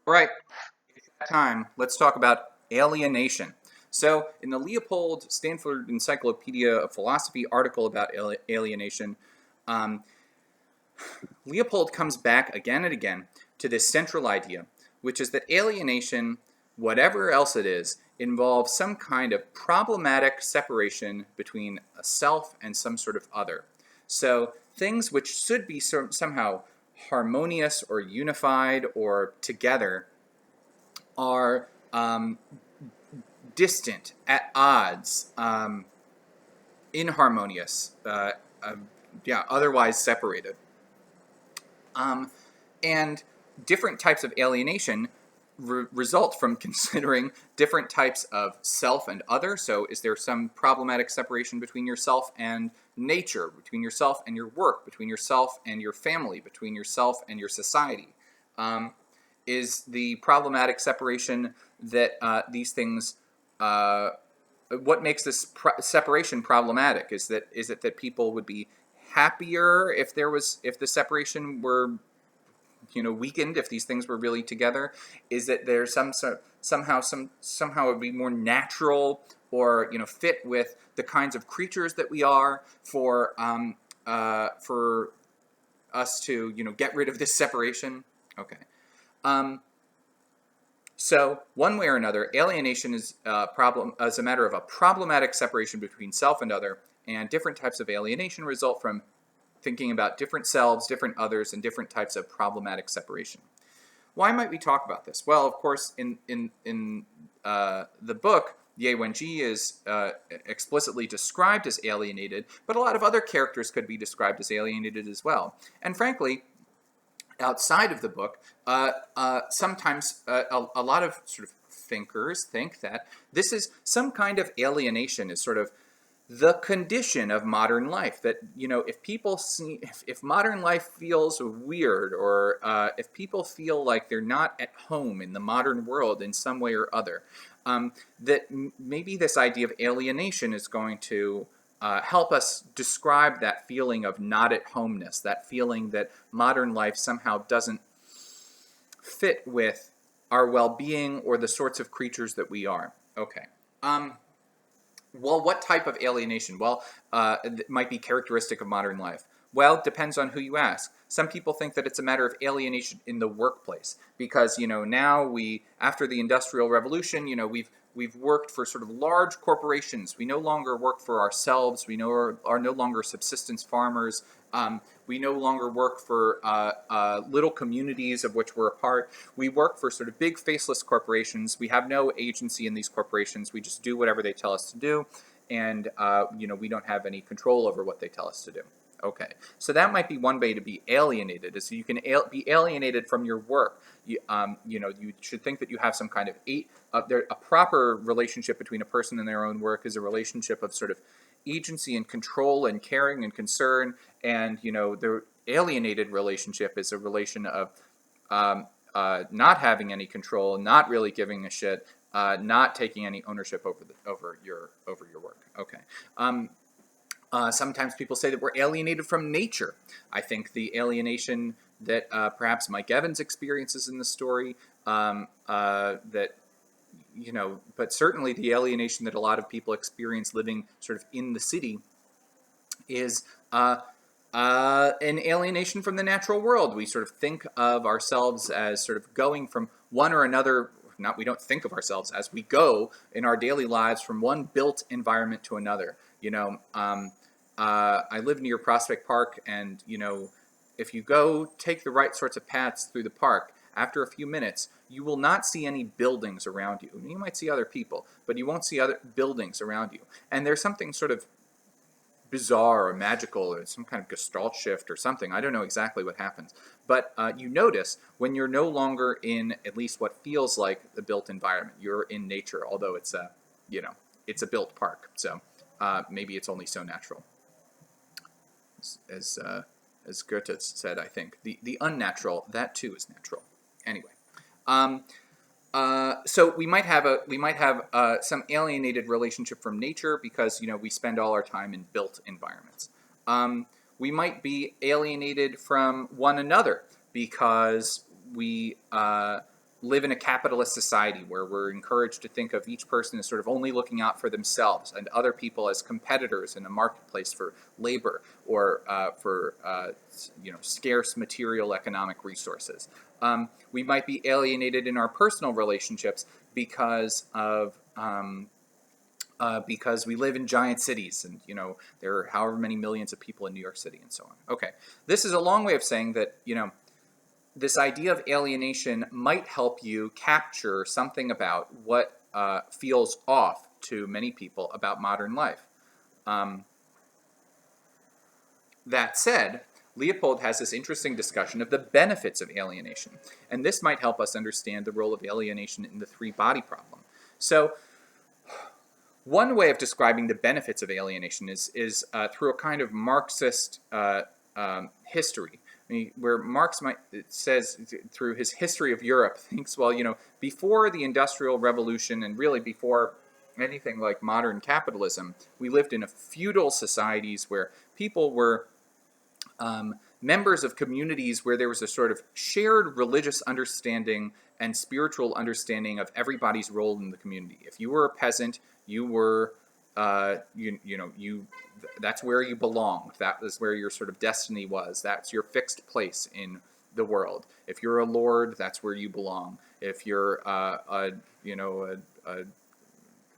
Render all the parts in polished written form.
All right, it's that time. Let's talk about alienation. So, in the Leopold Stanford Encyclopedia of Philosophy article about alienation, um, Leopold comes back again and again to this central idea, which is that alienation, whatever else it is, involves some kind of problematic separation between a self and some sort of other. So, things which should be somehow harmonious or unified or together are distant, at odds, inharmonious, uh, yeah, otherwise separated. Um, and different types of alienation result from considering different types of self and other. So, is there some problematic separation between yourself and nature, between yourself and your work, between yourself and your family, between yourself and your society? Um, is the problematic separation that these things what makes this separation problematic is it that people would be happier if the separation were weakened, if these things were really together? Is that there's somehow it would be more natural or fit with the kinds of creatures that we are for us to get rid of this separation? Okay. um, So, one way or another, alienation is a matter of a problematic separation between self and other, and different types of alienation result from thinking about different selves, different others, and different types of problematic separation. Why might we talk about this? Well, of course, in the book, Ye Wenji is explicitly described as alienated, but a lot of other characters could be described as alienated as well. And frankly, outside of the book, sometimes a lot of sort of thinkers think that this is some kind of alienation, is sort of the condition of modern life. That if people see, if modern life feels weird, or if people feel like they're not at home in the modern world in some way or other, that maybe this idea of alienation is going to help us describe that feeling of not at homeness, that feeling that modern life somehow doesn't fit with our well-being or the sorts of creatures that we are. Okay. Well, what type of alienation? Well, might be characteristic of modern life. Well, it depends on who you ask. Some people think that it's a matter of alienation in the workplace because now after the Industrial Revolution, we've worked for sort of large corporations. We no longer work for ourselves. We are no longer subsistence farmers. We no longer work for little communities of which we're a part. We work for sort of big faceless corporations. We have no agency in these corporations. We just do whatever they tell us to do, and we don't have any control over what they tell us to do. Okay, so that might be one way to be alienated, is so you can be alienated from your work. You should think that you have some kind of a proper relationship between a person and their own work is a relationship of sort of agency and control and caring and concern, and the alienated relationship is a relation of not having any control, not really giving a shit, not taking any ownership over your work. Okay. Sometimes people say that we're alienated from nature. I think the alienation that perhaps Mike Evans experiences in the story, that but certainly the alienation that a lot of people experience living sort of in the city is an alienation from the natural world. We sort of think of ourselves as sort of going from one or another. We don't think of ourselves as we go in our daily lives from one built environment to another. I live near Prospect Park, and if you go take the right sorts of paths through the park, after a few minutes, you will not see any buildings around you. You might see other people, but you won't see other buildings around you. And there's something sort of bizarre or magical or some kind of gestalt shift or something. I don't know exactly what happens. But you notice when you're no longer in at least what feels like the built environment. You're in nature, although it's a built park. So maybe it's only so natural. As Goethe said, I think the unnatural, that too is natural. Anyway, so we might have some alienated relationship from nature because we spend all our time in built environments. We might be alienated from one another because we live in a capitalist society where we're encouraged to think of each person as sort of only looking out for themselves and other people as competitors in a marketplace for labor or for scarce material economic resources. We might be alienated in our personal relationships because of because we live in giant cities, and there are however many millions of people in New York City and so on. Okay, this is a long way of saying that this idea of alienation might help you capture something about what feels off to many people about modern life. That said, Leopold has this interesting discussion of the benefits of alienation, and this might help us understand the role of alienation in the three-body problem. So, one way of describing the benefits of alienation is through a kind of Marxist history. I mean, where Marx says through his history of Europe, thinks, well, before the Industrial Revolution and really before anything like modern capitalism, we lived in a feudal societies where people were members of communities where there was a sort of shared religious understanding and spiritual understanding of everybody's role in the community. If you were a peasant, you were, that's where you belonged. That was where your sort of destiny was. That's your fixed place in the world. If you're a lord, that's where you belong. If you're a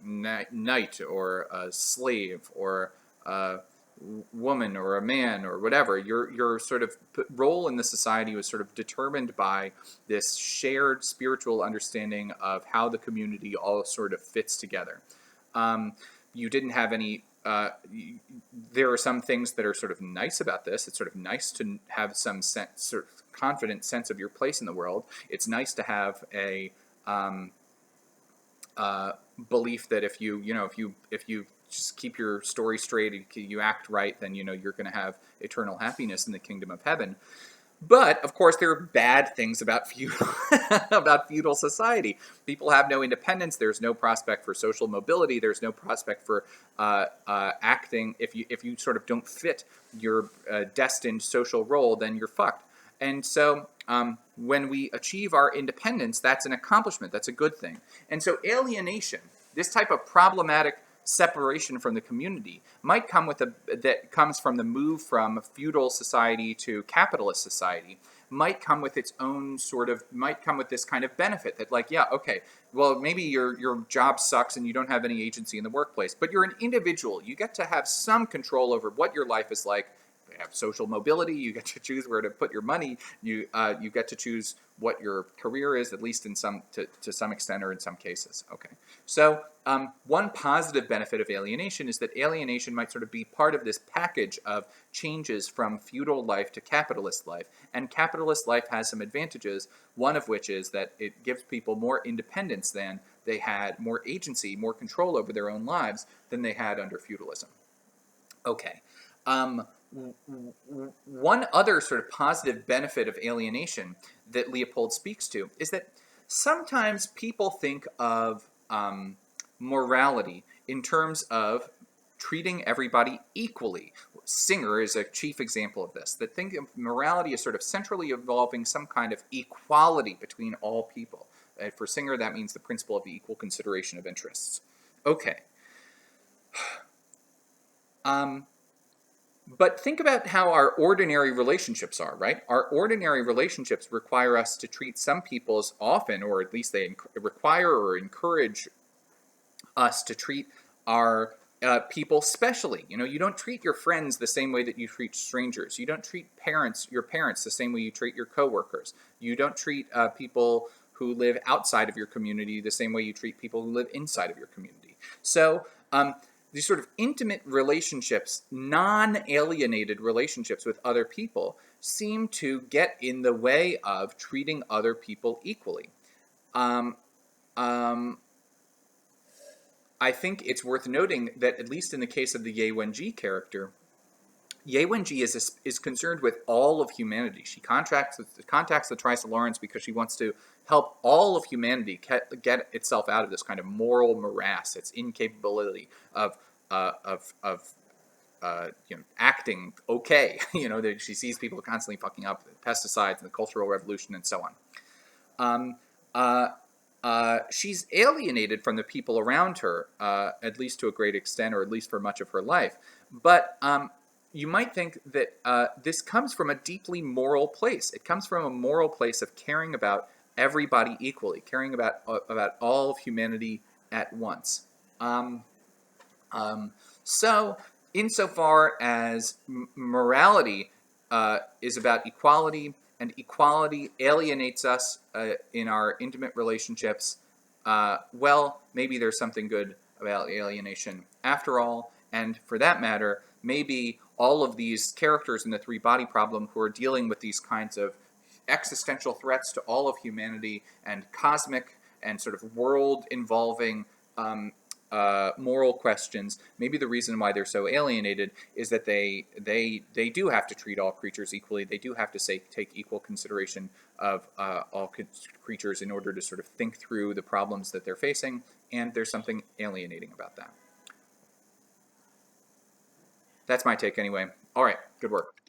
knight or a slave or a woman or a man or whatever, your sort of role in the society was sort of determined by this shared spiritual understanding of how the community all sort of fits together. You didn't have any there are some things that are sort of nice about this. It's sort of nice to have some sort of confident sense of your place in the world. It's nice to have a belief that if you just keep your story straight, you act right, then you're going to have eternal happiness in the kingdom of heaven. But of course, there are bad things about feudal society. People have no independence. There's no prospect for social mobility. There's no prospect for acting. If you sort of don't fit your destined social role, then you're fucked. And so when we achieve our independence, that's an accomplishment. That's a good thing. And so alienation, this type of problematic separation from the community, might come that comes from the move from feudal society to capitalist society, might come with its own might come with this kind of benefit that, like, yeah, okay, well, maybe your job sucks and you don't have any agency in the workplace, but you're an individual. You get to have some control over what your life is like. You have social mobility. You get to choose where to put your money. You get to choose what your career is, at least to some extent or in some cases. Okay, so one positive benefit of alienation is that alienation might sort of be part of this package of changes from feudal life to capitalist life. And capitalist life has some advantages, one of which is that it gives people more independence than they had, more agency, more control over their own lives than they had under feudalism. Okay. One other sort of positive benefit of alienation that Leopold speaks to is that sometimes people think of morality in terms of treating everybody equally. Singer is a chief example of this, that think of morality as sort of centrally involving some kind of equality between all people. For Singer, that means the principle of the equal consideration of interests. Okay. But think about how our ordinary relationships are, right? Our ordinary relationships require us to treat some people as often, or at least they require or encourage us to treat our people specially. You don't treat your friends the same way that you treat strangers. You don't treat your parents the same way you treat your coworkers. You don't treat people who live outside of your community the same way you treat people who live inside of your community. So these sort of intimate relationships, non-alienated relationships with other people, seem to get in the way of treating other people equally. I think it's worth noting that, at least in the case of the Ye Wenji character, Ye Wenji is concerned with all of humanity. She contacts the Trice of Lawrence because she wants to help all of humanity get itself out of this kind of moral morass, its incapability of acting okay. That she sees people constantly fucking up, pesticides and the Cultural Revolution and so on. she's alienated from the people around her, at least to a great extent, or at least for much of her life. But you might think that this comes from a deeply moral place. It comes from a moral place of caring about everybody equally, caring about all of humanity at once. Um, so, insofar as morality is about equality, and equality alienates us in our intimate relationships, well, maybe there's something good about alienation after all. And for that matter, maybe all of these characters in the three body problem who are dealing with these kinds of existential threats to all of humanity and cosmic and sort of world involving moral questions, maybe the reason why they're so alienated is that they do have to treat all creatures equally. They do have to take equal consideration of all creatures in order to sort of think through the problems that they're facing, and there's something alienating about that. That's my take anyway. All right, good work.